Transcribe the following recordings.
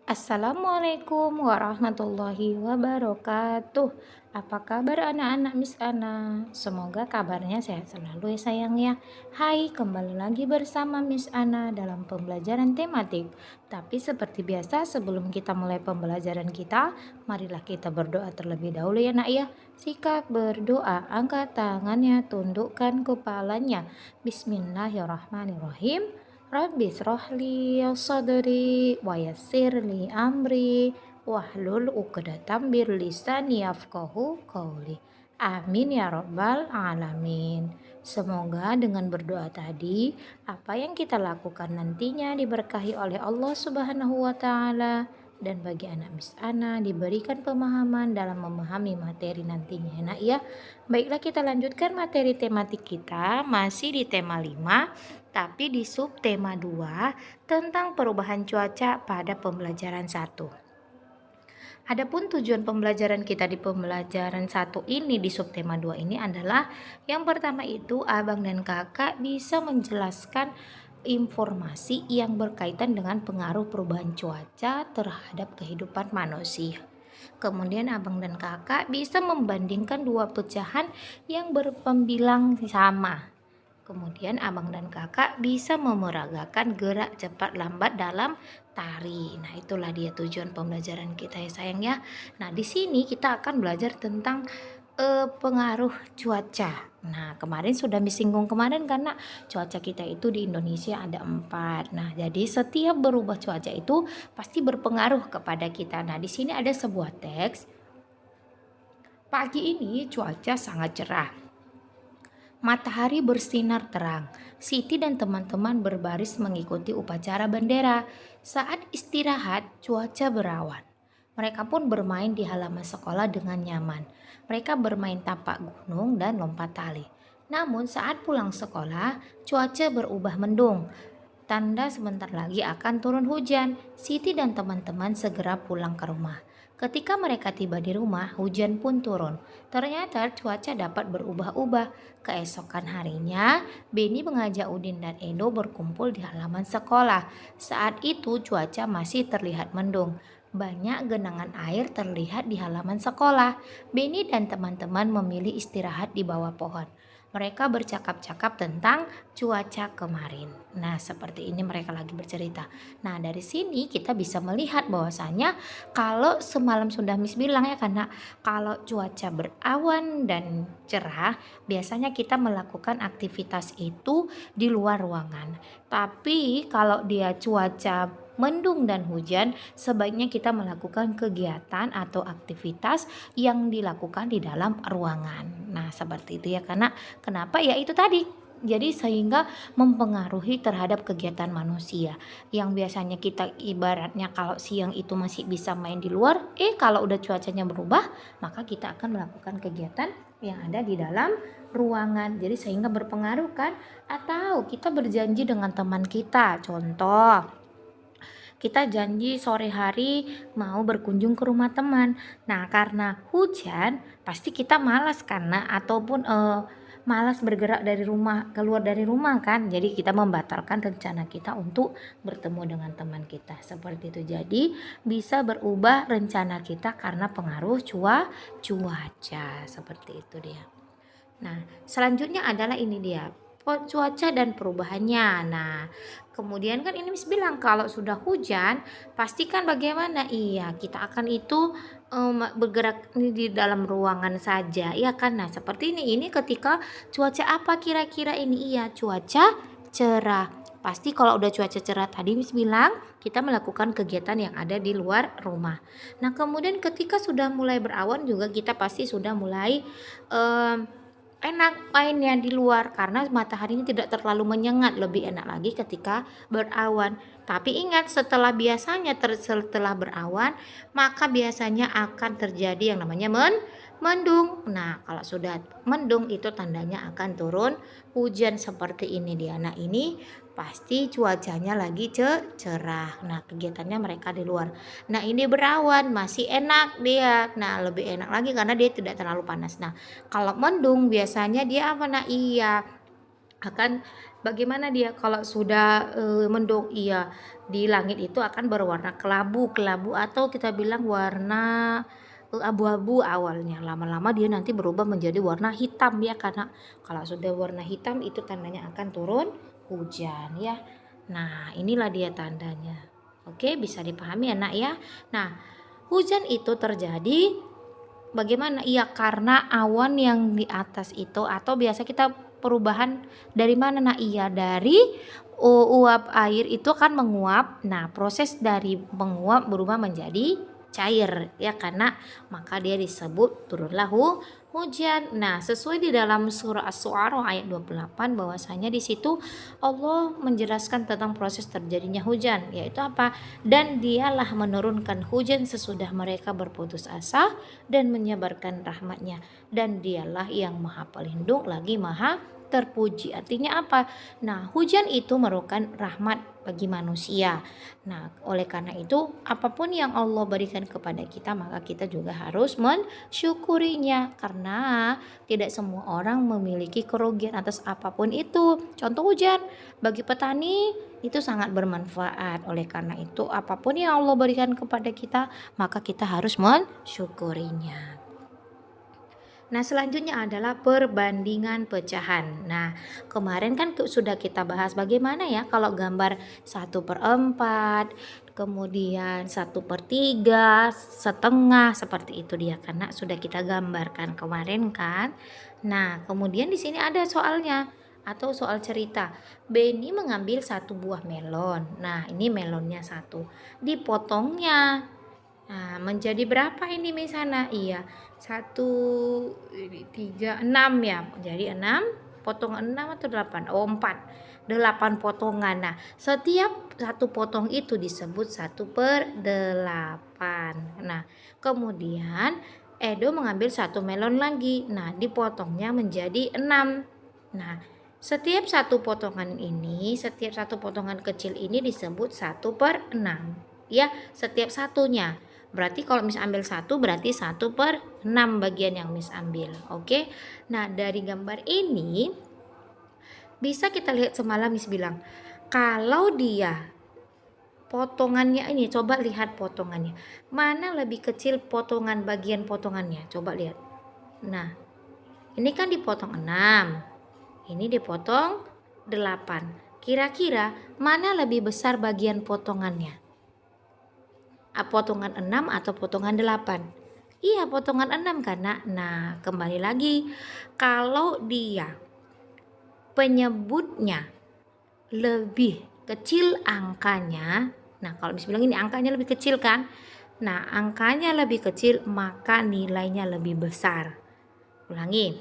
Assalamualaikum warahmatullahi wabarakatuh. Apa kabar anak-anak Miss Ana? Semoga kabarnya sehat selalu ya sayang ya. Hai, kembali lagi bersama Miss Ana dalam pembelajaran tematik. Tapi seperti biasa sebelum kita mulai pembelajaran kita, marilah kita berdoa terlebih dahulu ya nak ya. Sikap berdoa, angkat tangannya, tundukkan kepalanya. Bismillahirrahmanirrahim. Rabbi srohli sadri wa yassirli amri wahlul uqdatam bir lisani yafqahu qawli. Amin ya rabbal alamin. Semoga dengan berdoa tadi, apa yang kita lakukan nantinya diberkahi oleh Allah Subhanahu wa taala dan bagi anak Miss Ana diberikan pemahaman dalam memahami materi nantinya ya nak ya. Baiklah kita lanjutkan materi tematik kita masih di tema 5 tapi di subtema 2 tentang perubahan cuaca pada pembelajaran 1. Adapun tujuan pembelajaran kita di pembelajaran 1 ini di subtema 2 ini adalah yang pertama itu abang dan kakak bisa menjelaskan informasi yang berkaitan dengan pengaruh perubahan cuaca terhadap kehidupan manusia. Kemudian abang dan kakak bisa membandingkan dua pecahan yang berpembilang sama. Kemudian abang dan kakak bisa memeragakan gerak cepat lambat dalam tari. Nah, itulah dia tujuan pembelajaran kita ya sayang ya. Nah, di sini kita akan belajar tentang pengaruh cuaca. Nah, kemarin sudah disinggung kemarin karena cuaca kita itu di Indonesia ada 4. Nah, jadi setiap berubah cuaca itu pasti berpengaruh kepada kita. Nah, di sini ada sebuah teks. Pagi ini cuaca sangat cerah. Matahari bersinar terang. Siti dan teman-teman berbaris mengikuti upacara bendera. Saat istirahat, cuaca berawan. Mereka pun bermain di halaman sekolah dengan nyaman. Mereka bermain tapak gunung dan lompat tali. Namun saat pulang sekolah, cuaca berubah mendung. Tanda sebentar lagi akan turun hujan. Siti dan teman-teman segera pulang ke rumah. Ketika mereka tiba di rumah, hujan pun turun. Ternyata cuaca dapat berubah-ubah. Keesokan harinya, Beni mengajak Udin dan Edo berkumpul di halaman sekolah. Saat itu cuaca masih terlihat mendung. Banyak genangan air terlihat di halaman sekolah. Beni dan teman-teman memilih istirahat di bawah pohon. Mereka bercakap-cakap tentang cuaca kemarin. Nah, seperti ini mereka lagi bercerita. Nah, dari sini kita bisa melihat bahwasanya kalau semalam sudah Miss bilang ya, karena kalau cuaca berawan dan cerah, biasanya kita melakukan aktivitas itu di luar ruangan. Tapi kalau dia cuaca mendung dan hujan, sebaiknya kita melakukan kegiatan atau aktivitas yang dilakukan di dalam ruangan. Nah, seperti itu ya, karena kenapa ya itu tadi. Jadi sehingga mempengaruhi terhadap kegiatan manusia. Yang biasanya kita ibaratnya kalau siang itu masih bisa main di luar, kalau udah cuacanya berubah, maka kita akan melakukan kegiatan yang ada di dalam ruangan. Jadi sehingga berpengaruh kan? Atau kita berjanji dengan teman kita. Contoh, kita janji sore hari mau berkunjung ke rumah teman. Nah, karena hujan, pasti kita malas karena ataupun malas bergerak dari rumah, keluar dari rumah kan. Jadi kita membatalkan rencana kita untuk bertemu dengan teman kita. Seperti itu. Jadi bisa berubah rencana kita karena pengaruh cuaca. Seperti itu dia. Nah, selanjutnya adalah ini dia, cuaca dan perubahannya. Nah, kemudian kan ini Miss bilang kalau sudah hujan, pastikan bagaimana? Iya, kita akan itu bergerak di dalam ruangan saja, ya kan? Nah, seperti ini ketika cuaca apa kira-kira ini? Iya, cuaca cerah. Pasti kalau udah cuaca cerah tadi Miss bilang, kita melakukan kegiatan yang ada di luar rumah. Nah, kemudian ketika sudah mulai berawan juga kita pasti sudah mulai enak mainnya di luar karena mataharinya tidak terlalu menyengat, lebih enak lagi ketika berawan. Tapi ingat setelah berawan maka biasanya akan terjadi yang namanya mendung. Nah, kalau sudah mendung itu tandanya akan turun hujan seperti ini dia. Nah, ini pasti cuacanya lagi cerah. Nah, kegiatannya mereka di luar. Nah, ini berawan masih enak dia. Nah, lebih enak lagi karena dia tidak terlalu panas. Nah, kalau mendung biasanya dia apa? Nah, iya akan Bagaimana dia kalau sudah mendung? Iya, di langit itu akan berwarna kelabu atau kita bilang warna abu-abu awalnya. Lama-lama dia nanti berubah menjadi warna hitam ya, karena kalau sudah warna hitam itu tandanya akan turun hujan ya. Nah, inilah dia tandanya. Oke, bisa dipahami ya, Nak ya. Nah, hujan itu terjadi bagaimana? Iya, karena awan yang di atas itu, atau biasa kita perubahan dari mana? Nah, iya dari uap air itu kan menguap. Nah, proses dari menguap berubah menjadi cair ya, karena maka dia disebut turunlah hujan. Nah, sesuai di dalam surah Asy-Syu'ara ayat 28 bahwasanya di situ Allah menjelaskan tentang proses terjadinya hujan, yaitu apa? Dan dialah menurunkan hujan sesudah mereka berputus asa dan menyebarkan rahmatnya, dan dialah yang maha pelindung lagi maha terpuji. Artinya apa? Nah, hujan itu merupakan rahmat bagi manusia. Nah, oleh karena itu apapun yang Allah berikan kepada kita, maka kita juga harus mensyukurinya, karena tidak semua orang memiliki kerugian atas apapun itu. Contoh hujan bagi petani itu sangat bermanfaat. Oleh karena itu apapun yang Allah berikan kepada kita, maka kita harus mensyukurinya. Nah, selanjutnya adalah perbandingan pecahan. Nah, kemarin kan sudah kita bahas bagaimana ya kalau gambar 1/4, kemudian 1/3, setengah, seperti itu dia, karena sudah kita gambarkan kemarin kan. Nah, kemudian di sini ada soalnya atau soal cerita. Benny mengambil satu buah melon. Nah, ini melonnya satu. Dipotongnya. Nah, menjadi berapa ini misalnya? Iya, 1, 3, 6 ya. Jadi 6, potong 6 atau 8? Oh, 4. 8 potongan. Nah, setiap satu potong itu disebut 1/8. Nah, kemudian Edo mengambil satu melon lagi. Nah, dipotongnya menjadi 6. Nah, setiap satu potongan kecil ini disebut 1/6. Ya, setiap satunya. Berarti kalau Miss ambil 1 berarti 1/6 bagian yang Miss ambil. Oke. Nah, dari gambar ini bisa kita lihat, semalam Miss bilang kalau dia potongannya ini, coba lihat potongannya. Mana lebih kecil potongan bagian potongannya? Coba lihat. Nah, ini kan dipotong 6. Ini dipotong 8. Kira-kira mana lebih besar bagian potongannya? Potongan 6 atau potongan 8? Iya, potongan 6 karena nah kembali lagi, kalau dia penyebutnya lebih kecil angkanya, nah kalau misalnya bilang ini angkanya lebih kecil kan, nah angkanya lebih kecil maka nilainya lebih besar. Ulangi,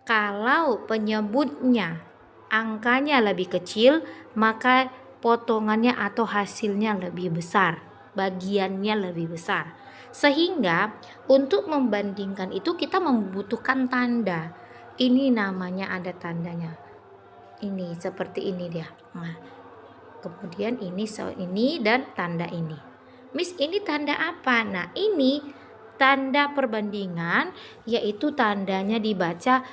kalau penyebutnya angkanya lebih kecil maka potongannya atau hasilnya lebih besar, bagiannya lebih besar. Sehingga untuk membandingkan itu kita membutuhkan tanda. Ini namanya ada tandanya. Ini seperti ini dia. Nah, kemudian ini dan tanda ini. Miss, ini tanda apa? Nah, ini tanda perbandingan, yaitu tandanya dibaca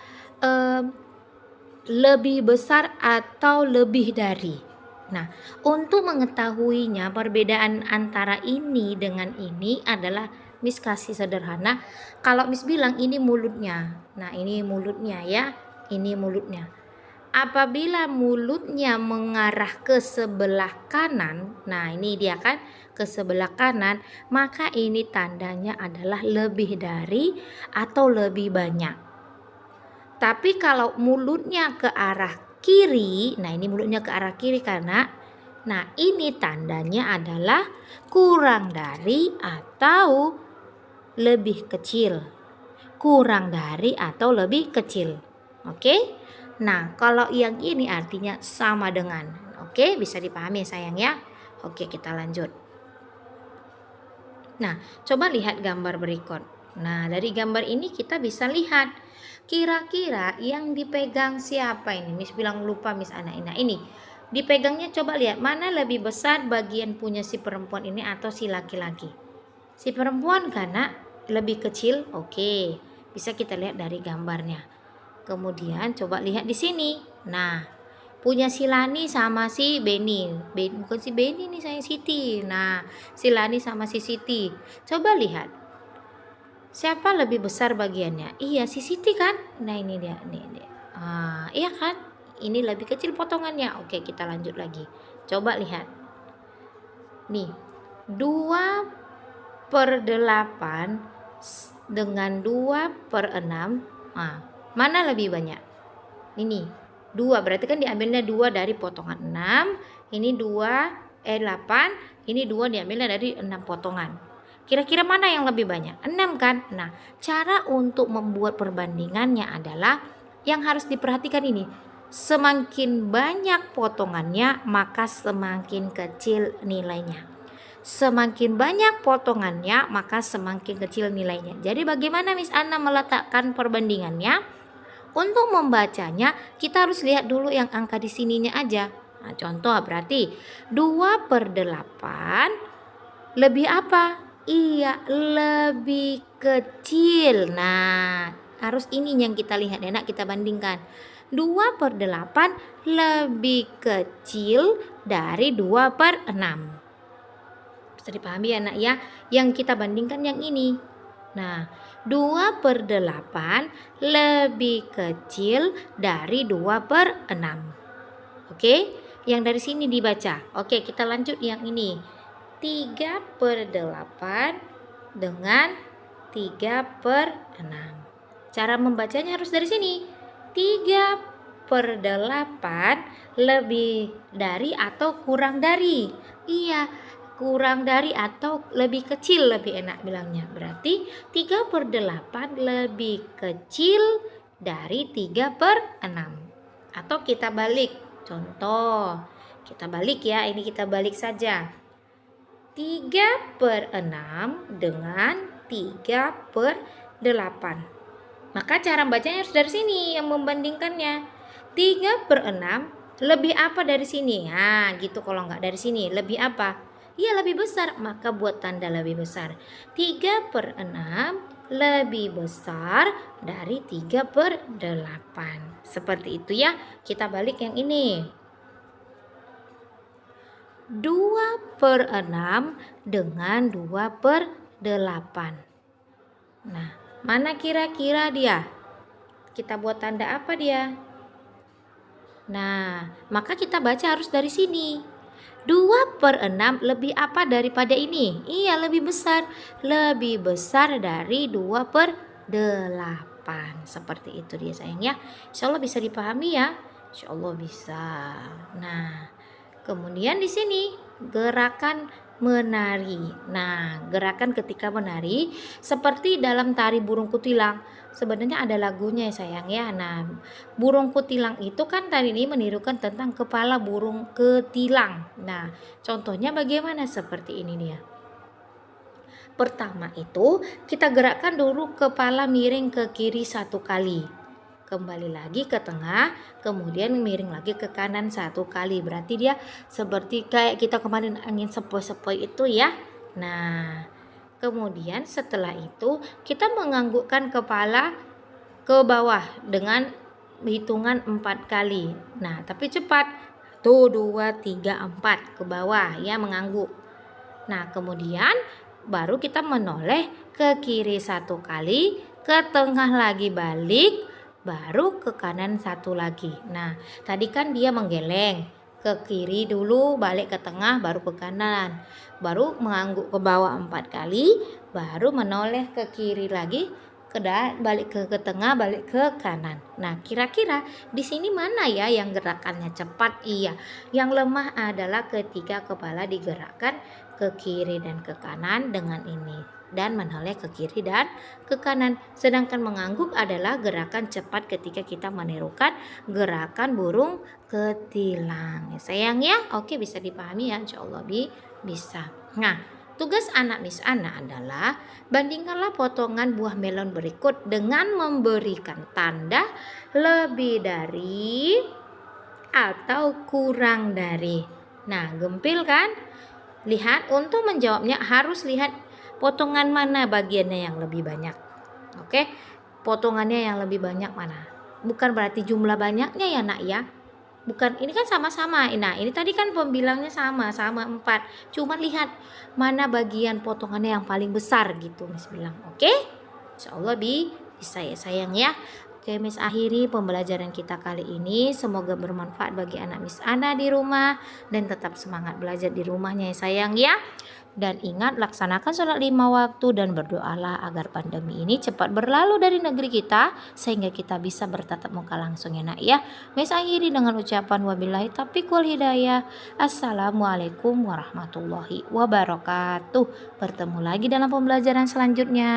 lebih besar atau lebih dari. Nah, untuk mengetahuinya perbedaan antara ini dengan ini adalah Miss kasih sederhana. Kalau Miss bilang ini mulutnya. Nah, ini mulutnya ya. Ini mulutnya. Apabila mulutnya mengarah ke sebelah kanan, nah ini dia kan ke sebelah kanan, maka ini tandanya adalah lebih dari atau lebih banyak. Tapi kalau mulutnya ke arah kiri, nah ini mulutnya ke arah kiri karena nah ini tandanya adalah kurang dari atau lebih kecil. Kurang dari atau lebih kecil. Oke? Nah, kalau yang ini artinya sama dengan. Oke, bisa dipahami sayang ya? Oke, kita lanjut. Nah, coba lihat gambar berikut. Nah, dari gambar ini kita bisa lihat kira-kira yang dipegang siapa ini? Miss bilang lupa Miss Ana. Nah, ini dipegangnya, coba lihat mana lebih besar bagian punya si perempuan ini atau si laki-laki. Si perempuan karena lebih kecil. Oke, bisa kita lihat dari gambarnya. Kemudian coba lihat di sini. Nah, punya si Lani sama si Beni. Bukan si Beni nih, saya Siti. Nah, si Lani sama si Siti. Coba lihat, siapa lebih besar bagiannya? Iya, si Siti kan? Nah, ini dia, nih. Iya kan? Ini lebih kecil potongannya. Oke, kita lanjut lagi. Coba lihat. Nih, 2/8 dengan 2/6. Mana lebih banyak? Ini 2, berarti kan diambilnya 2 dari potongan 6. Ini 8. Ini 2 diambilnya dari 6 potongan. Kira-kira mana yang lebih banyak? 6 kan? Nah, cara untuk membuat perbandingannya adalah yang harus diperhatikan ini. Semakin banyak potongannya, maka semakin kecil nilainya. Semakin banyak potongannya, maka semakin kecil nilainya. Jadi bagaimana Miss Anna meletakkan perbandingannya? Untuk membacanya, kita harus lihat dulu yang angka di sininya aja. Nah, contoh berarti 2/8 lebih apa? Iya, lebih kecil. Nah, harus ini yang kita lihat ya nak, kita bandingkan. 2/8 lebih kecil dari 2/6. Bisa dipahami ya nak ya? Yang kita bandingkan yang ini. Nah, 2/8 lebih kecil dari 2/6. Oke, yang dari sini dibaca. Oke, kita lanjut yang ini. 3/8 dengan 3/6. Cara membacanya harus dari sini. 3/8 lebih dari atau kurang dari. Iya, kurang dari atau lebih kecil, lebih enak bilangnya. Berarti 3/8 lebih kecil dari 3/6. Atau kita balik. Contoh, kita balik ya, ini kita balik saja. 3/6 dengan 3/8. Maka cara bacanya harus dari sini yang membandingkannya. 3/6 lebih apa dari sini? Nah, gitu kalau nggak dari sini. Lebih apa? Iya, lebih besar. Maka buat tanda lebih besar. 3/6 lebih besar dari 3/8. Seperti itu ya. Kita balik yang ini. 2/6 dengan 2/8. Nah, mana kira-kira dia? Kita buat tanda apa dia? Nah, maka kita baca harus dari sini. 2/6 lebih apa daripada ini? Iya, lebih besar. Lebih besar dari 2/8. Seperti itu dia sayang ya. Insya Allah bisa dipahami ya. Insya Allah bisa. Nah, kemudian di sini gerakan menari. Nah, gerakan ketika menari seperti dalam tari burung kutilang. Sebenarnya ada lagunya ya sayang ya. Nah, burung kutilang itu kan tari ini menirukan tentang kepala burung ketilang. Nah, contohnya bagaimana? Seperti ini dia. Pertama itu kita gerakkan dulu kepala miring ke kiri 1 kali. Kembali lagi ke tengah, kemudian miring lagi ke kanan 1 kali. Berarti dia seperti kayak kita kemarin angin sepoi-sepoi itu ya. Nah, kemudian setelah itu kita menganggukkan kepala ke bawah dengan hitungan 4 kali. Nah, tapi cepat. 1, 2, 3, 4 ke bawah ya, mengangguk. Nah, kemudian baru kita menoleh ke kiri 1 kali, ke tengah lagi balik, baru ke kanan 1 lagi. Nah, tadi kan dia menggeleng ke kiri dulu, balik ke tengah, baru ke kanan. Baru mengangguk ke bawah 4 kali, baru menoleh ke kiri lagi, balik ke tengah, balik ke kanan. Nah, kira-kira di sini mana ya yang gerakannya cepat? Iya, yang lemah adalah ketika kepala digerakkan ke kiri dan ke kanan dengan ini, dan menoleh ke kiri dan ke kanan. Sedangkan mengangguk adalah gerakan cepat ketika kita menirukan gerakan burung ketilang. Ya, sayang ya. Oke, bisa dipahami ya, insyaallah bisa. Nah, tugas anak Miss Anna adalah bandingkanlah potongan buah melon berikut dengan memberikan tanda lebih dari atau kurang dari. Nah, gempil kan? Lihat, untuk menjawabnya harus lihat potongan mana bagiannya yang lebih banyak. Oke, potongannya yang lebih banyak mana? Bukan berarti jumlah banyaknya ya nak ya. Bukan, ini kan sama-sama. Nah, ini tadi kan pembilangnya sama 4. Cuma lihat mana bagian potongannya yang paling besar gitu Miss bilang. Oke? Insya Allah bisa ya sayang ya. Oke, Miss akhiri pembelajaran kita kali ini. Semoga bermanfaat bagi anak Miss Ana di rumah dan tetap semangat belajar di rumahnya ya sayang ya. Dan ingat, laksanakan sholat 5 waktu dan berdoalah agar pandemi ini cepat berlalu dari negeri kita sehingga kita bisa bertatap muka langsung ya nak ya. Miss akhiri dengan ucapan wabillahi taufiq wal hidayah. Assalamualaikum warahmatullahi wabarakatuh. Bertemu lagi dalam pembelajaran selanjutnya.